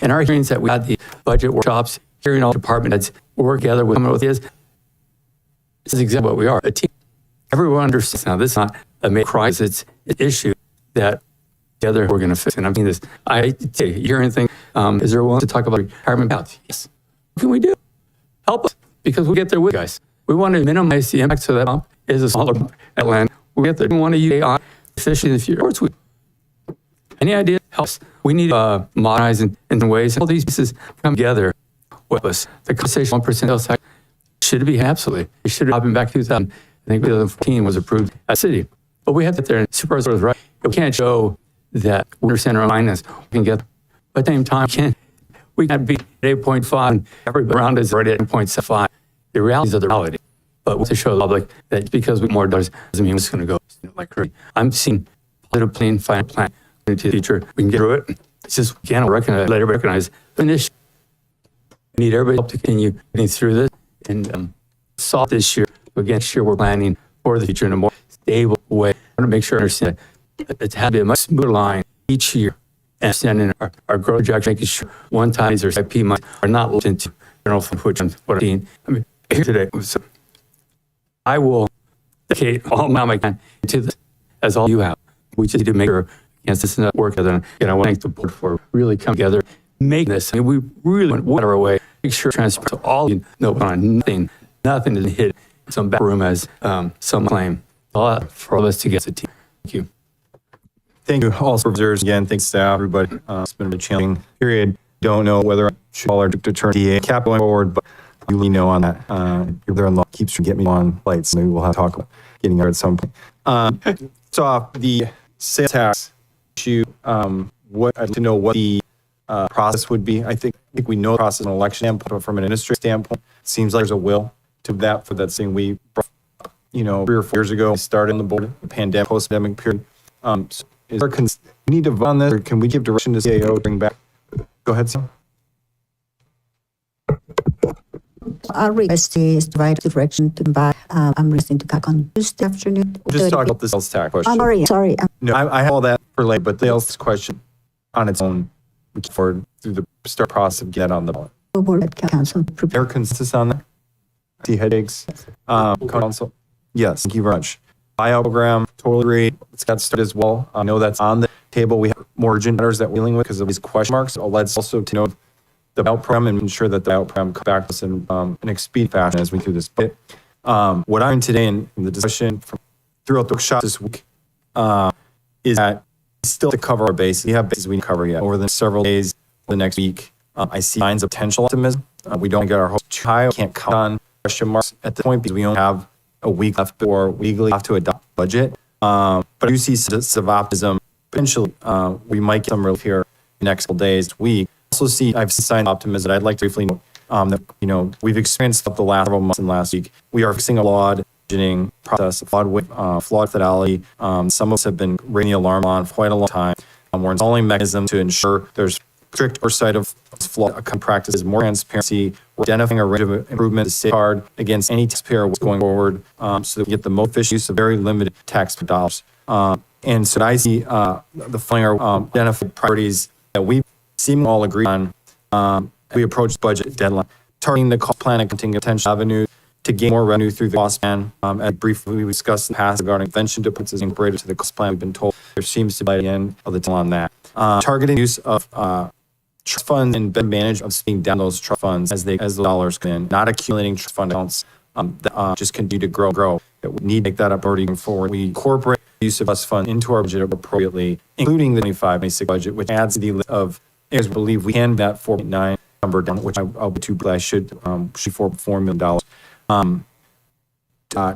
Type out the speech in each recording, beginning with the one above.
In our hearings that we had, the budget workshops, hearing all department heads work together with this is exactly what we are, a team. Everyone understands now. This is not a major crisis; it's an issue that together we're going to fix. And I'm seeing this. I say, you're anything. Is there one to talk about retirement payouts? Yes. What can we do? Help us, because we get there with you guys. We want to minimize the impact so that pump is a smaller pump at land. We get there. We want to use AI efficiently in the future. Any idea helps. We need to modernize in ways. All these pieces come together with us. The conversation 1% sales tax should be absolutely. It should have been back in 2000. I think 2014 was approved at city. But we have to get there. And Supervisors right. We can't show that we understand our finance. We can get, but at the same time, we can't be at 8.5 and everybody around us is already at 8.75. The realities of the reality. But we have to show the public that because we have more dollars doesn't mean it's going to go like crazy. I'm seeing positive plan, final plan into the future. We can get through it. It's just we can't recognize, let everybody recognize the issue. We need everybody help to continue getting through this and solve this year. Again, next year we're planning for the future in a more stable way. I want to make sure I understand that it's had to be a much smoother line each year. And understanding our growth projection, making sure one-time or IP money are not looked into general fund, which I'm what I'm seeing. I mean, here today, so I will dedicate all my time into this, as all you have. We just need to make sure against this and work together. And I want to thank the board for really coming together, make this. I mean, we really went our way, make sure transparent to all you know, nothing to hit some back room as some claim. All that for all of us to get as a team. Thank you. Thank you, all supervisors. Again, thanks staff, everybody. It's been a challenging period. Don't know whether I should call our attorney cap going forward, but you let me know on that. If they're unlocked, keeps from getting me on lights. Maybe we'll have to talk about getting there at some point. So the sales tax issue, I'd like to know what the process would be. I think we know the process from an election standpoint, but from an industry standpoint, it seems like there's a will to that for that thing we, 3 or 4 years ago, started on the board, the pandemic, post-pandemic period. So is there we need to vote on this, or can we give direction to CAO to bring back? Go ahead, Sam. Our request is to provide direction to come back. I'm listening to back on Tuesday afternoon. Just talk about the sales tax question. Sorry. No, I have all that for late, but the sales question on its own, we can forward through the start process of get on the ballot. Board council. There consensus on that? See headaches? Council? Yes, thank you very much. Buyout program, totally agree. It's got started as well. I know that's on the table. We have more urgent matters that we're dealing with because of these question marks. So let's also to know the buyout program and ensure that the buyout program comes back to us in an expedient fashion as we do this. But what I'm today in the discussion throughout the workshop this week is that we still have to cover our bases. We have bases we can cover yet. Over the next several days, the next week, I see signs of potential optimism. We don't get our hopes too high. We can't count on question marks at the point because we only have a week left before we legally have to adopt a budget. But I do see sense of optimism. Potentially, we might get some relief here in the next couple days, week. Also see, I've seen signs of optimism that I'd like to briefly note that, we've experienced up the last several months and last week. We are fixing a flawed budgeting process, flawed fidelity. Some of us have been ringing the alarm on for quite a long time. We're installing mechanisms to ensure there's strict oversight of flawed practices, more transparency. We're identifying a range of improvements to safeguard against any taxpayer going forward, so that we get the most efficient use of very limited taxpayer dollars. And so I see the following are identified priorities that we seem all agree on. We approach budget deadline, targeting the cost plan and containing potential avenues to gain more revenue through the cost plan. As briefly we discussed in the past regarding prevention departments is incorporated to the cost plan. We've been told there seems to be the end of the tunnel on that. Targeting use of trust funds and better manage of spending down those trust funds as the dollars come in, not accumulating trust fund accounts that just continue to grow. That we need to make that a priority going forward. We incorporate the use of trust fund into our budget appropriately, including the 25-26 budget, which adds to the list of areas we believe we can that 4.9 number down, which I'll be too, but I should $4 million.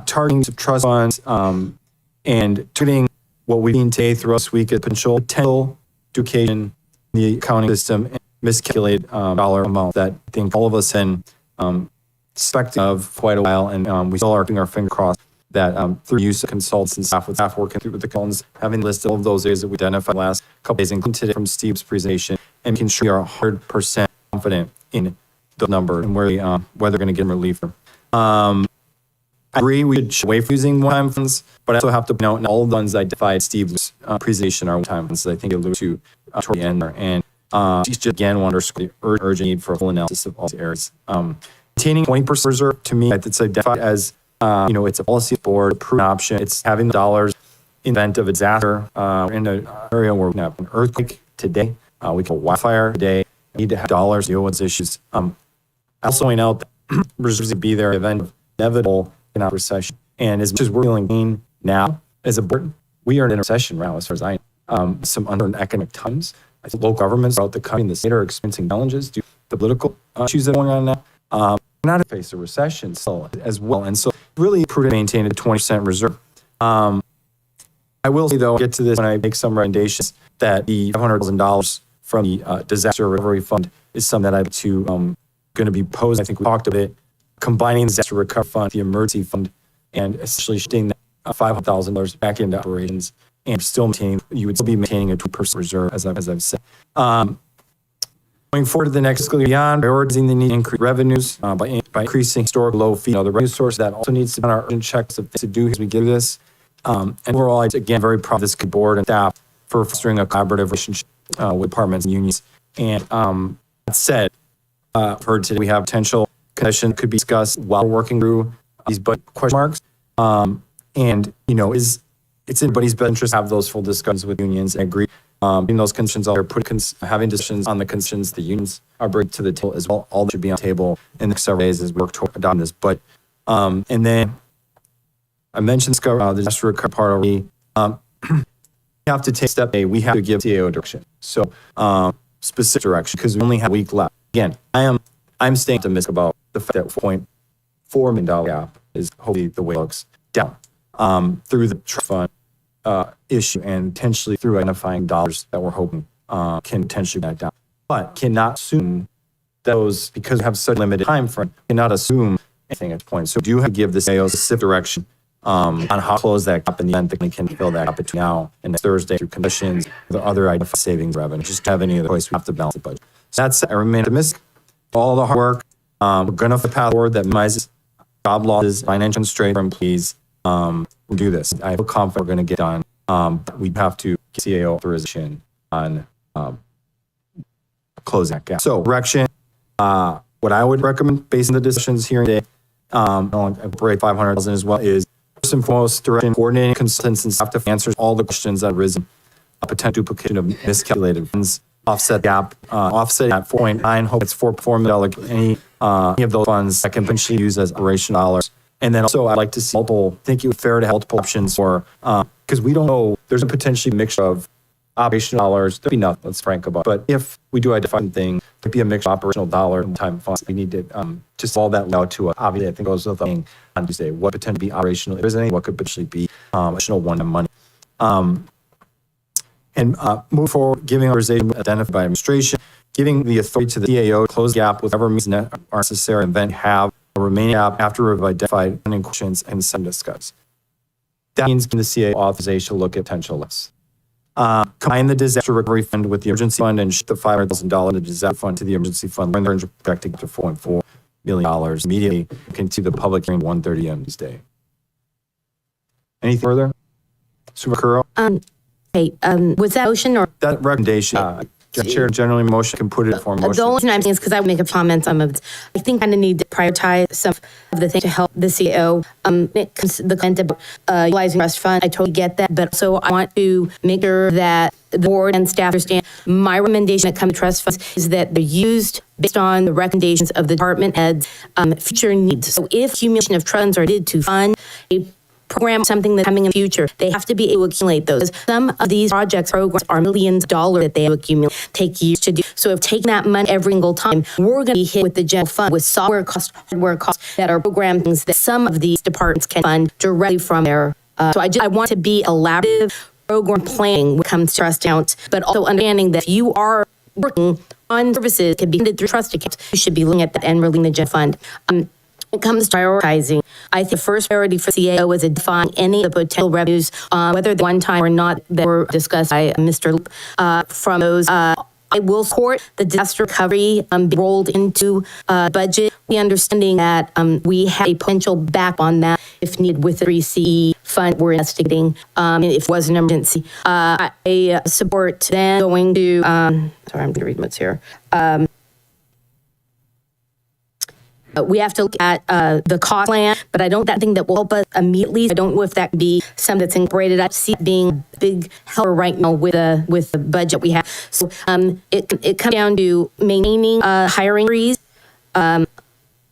Targeting some trust funds and targeting what we've seen today throughout this week, potential duplication in the accounting system and miscalculated dollar amount that I think all of us have suspecting of quite a while, and we still are keeping our finger crossed that through use of consultants and staff working through with the consultants, having listed all of those areas that we identified the last couple days, including today from Steve's presentation, and making sure we are 100% confident in the number and where they're going to get relief from. I agree we should wait for using one-time funds, but I also have to point out all of the ones identified in Steve's presentation are one-time funds that I think you alluded to toward the end there. And Just again, want to underscore the urgent need for a full analysis of all these areas. Maintaining 20% reserve, to me, it's identified as, it's a policy board, approved option. It's having the dollars in the event of a disaster, in an area where we can have an earthquake today, we can have a wildfire today. We need to have dollars to deal with those issues. Also point out that reserves will be there in the event of inevitable economic recession. And as much as we're feeling pain now as a board, we are in a recession right now, as far as I know. Some uncertain economic times. I think local governments throughout the country and the state are experiencing challenges due to the political issues that are going on now. We're not to face a recession still as well. And so really prudent to maintain a 20% reserve. I will say, though, get to this when I make some recommendations, that the $500,000 from the disaster recovery fund is something that I'm going to be posed. I think we talked about it, combining the disaster recovery fund, the emergency fund, and essentially shifting that $500,000 back into operations, and still you would still be maintaining a 2% reserve, as I've said. Going forward to the next fiscal year beyond, prioritizing the need to increase revenues by increasing historic low fee. The revenue source that also needs to be on our urgent checks of things to do as we get this. And overall, again, very proud of this board and staff for fostering a collaborative relationship with departments and unions. And that said, heard today we have potential concession could be discussed while we're working through these budget question marks. And it's in everybody's best interest to have those full discussions with unions and agree. In those conditions, having discussions on the conditions the unions are bringing to the table as well. All that should be on the table in the next several days as we work toward adopting this. But and then I mentioned the disaster recovery part already. We have to take step A. We have to give CAO direction. So specific direction, because we only have a week left. Again, I'm staying optimistic about the fact that $4.4 million gap is hopefully the way it looks down through the trust fund issue, and potentially through identifying dollars that we're hoping can potentially back down. But cannot assume those, because we have such a limited time frame, cannot assume anything at this point. So do you have to give the CAO specific direction on how to close that gap in the event that we can fill that gap between now and next Thursday through conditions, the other identified savings revenue. Just have any other choice, we have to balance the budget. So that's, I remain optimistic. All the hard work, we're going to have a path forward that minimizes job losses, financial constraints for employees. We'll do this. I feel confident we're going to get done. But we have to get CAO authorization on closing that gap. So direction, what I would recommend based on the discussions here today, I'll break 500,000 as well, is first and foremost direction, coordinating consultants and staff to answer all the questions that have arisen, a potential duplication of miscalculated funds, offset gap, offset at 4.9, hope it's $4.4 million, any of those funds that can potentially use as operational dollars. And then also, I'd like to see think it would fair to have multiple options for, because we don't know, there's a potentially mixture of operational dollars. There'll be nothing, let's frank about it. But if we do identify something, it'd be a mixture of operational dollar and time funds. We need to just all that out to obviously, I think goes with the thing on Tuesday, what potentially be operational, if there's any, what could potentially be additional one-time money. And move forward, giving authorization identified by administration, giving the authority to the CAO to close the gap with whatever means are necessary, and then have a remaining gap after we've identified any questions and some discuss. That means giving the CAO authorization to look at potential lists. Combine the disaster recovery fund with the emergency fund and shift the $500,000 the disaster fund to the emergency fund when they're projecting to $4.4 million immediately. Continue the public hearing 1:30 a.m. this day. Anything further? Supervisor Curro? Was that motion or? That recommendation, Chair, generally motion can put it in form of motion. The only reason I'm saying is because I would make a comment on it. I think I kind of need to prioritize some of the things to help the CEO. The comment about utilizing trust fund, I totally get that, but also I want to make sure that the board and staff understand my recommendation that comes to trust funds is that they're used based on the recommendations of the department heads' future needs. So if accumulation of trust funds are needed to fund a program, something that's coming in the future, they have to be able to accumulate those. Some of these programs are millions of dollars that they accumulate, take years to do. So if taking that money every single time, we're going to be hit with the general fund with software costs, hardware costs that are programs that some of these departments can fund directly from there. So I want to be collaborative program planning when it comes to trust accounts, but also understanding that if you are working on services that can be funded through trust accounts, you should be looking at that and releasing the general fund. When it comes to prioritizing, I think the first priority for CAO is identifying any of the potential revenues, whether they're one time or not, that were discussed by Mr. Loop, from those. I will support the disaster recovery be rolled into budget. The understanding that we have a potential back on that if needed with the 3CE fund we're investigating if it was an emergency. I support then going to, sorry, I'm going to read what's here. We have to look at the cost plan, but I don't think that will help us immediately. I don't know if that could be something that's incorporated. I see it being a big helper right now with the budget we have. So it comes down to maintaining hiring freeze and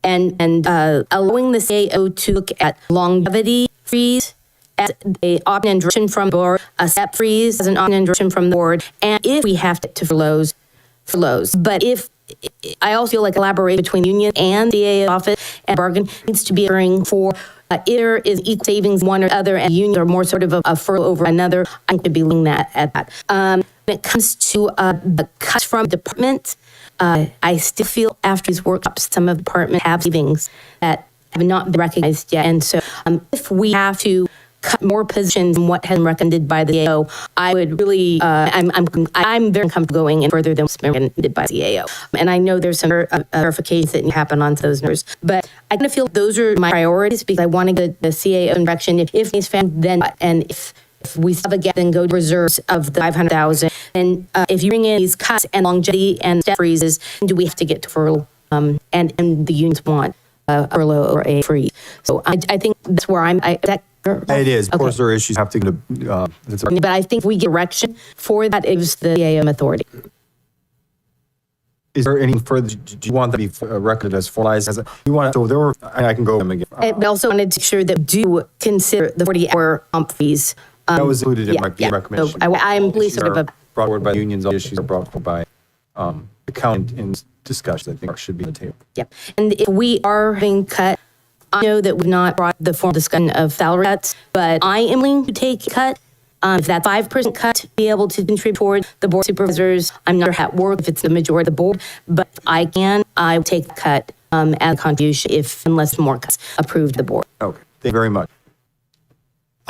allowing the CAO to look at longevity freeze as a option and direction from the board, a step freeze as an option and direction from the board, and if we have to furloughs. But if I also feel like collaboration between the union and the CAO office and bargain needs to be occurring for either is equal savings one or the other, and union or more sort of a furlough over another. I could be looking at that. When it comes to the cuts from department, I still feel after these workshops, some of the departments have savings that have not been recognized yet. And so if we have to cut more positions than what has been recommended by the CAO, I would really, I'm very comfortable going in further than what's been recommended by the CAO. And I know there's some verifications that need to happen on those numbers, but I kind of feel those are my priorities because I want to get the CAO in direction. If he's found, then, and if we still have a gap, then go to reserves of the 500,000. And if you bring in these cuts and longevity and step freezes, do we have to get to furlough? And the unions want a furlough or a freeze. So I think that's where It is. Of course, there are issues have to go to. But I think if we get direction for that, it was the CAO authority. Is there any further? Do you want that to be recorded as formalized? As you want? So there were. I can go them again. I also wanted to make sure that we do consider the 40-hour fees. That was included in my recommendation. So I'm pleased sort of brought forward by the unions. All issues are brought forward by the county in discussion. I think should be on the table. Yep. And if we are having cut, I know that we've not brought the formal discussion of salary cuts, but I am willing to take a cut. If that 5% cut, be able to contribute toward the board supervisors. I'm not sure how it works if it's the majority of the board, but I will take the cut as a contribution unless more cuts approved the board. Okay, thank you very much.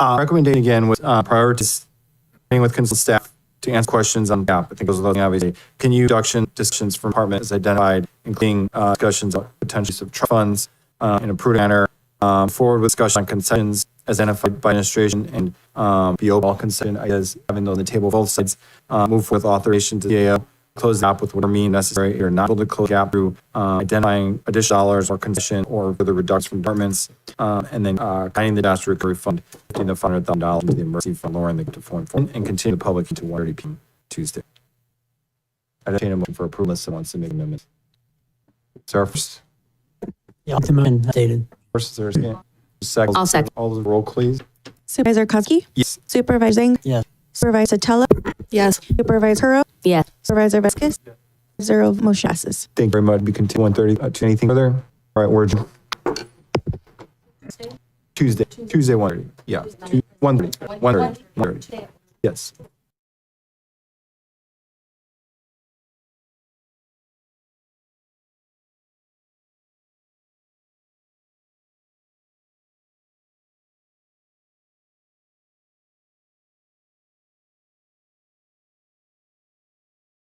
Recommendation again was priorities with consultant staff to answer questions on the gap. I think those are those obviously. Can you discussions from departments identified, including discussions on potential use of trust funds in a prudent manner, forward with discussion on concessions as identified by administration and the overall concession ideas having those on the table both sides, move with authorization to the CAO, close the gap with whatever means necessary or not able to close the gap through identifying additional dollars or concession or further reductions from departments, and then guiding the disaster recovery fund, $50,000 to $500,000 into the emergency fund, lowering the to form and continue the public to 1:30 p.m. Tuesday. I entertain a motion for approval unless someone wants to make amendments. Sarah first. Yeah, the motion stated. First, is there a second? Second. I'll second. All those roll, please. Supervisor Koski? Yes. Supervisor Zhang? Yes. Supervisor Sotelo? Yes. Supervisor Hurro? Yes. Supervisor Vasquez? 0, motion passes. Thank you very much. We continue 1:30 to anything further. All right, we're adjourned. Tuesday 1:30. Yeah. 1:30. 1:30. Yes.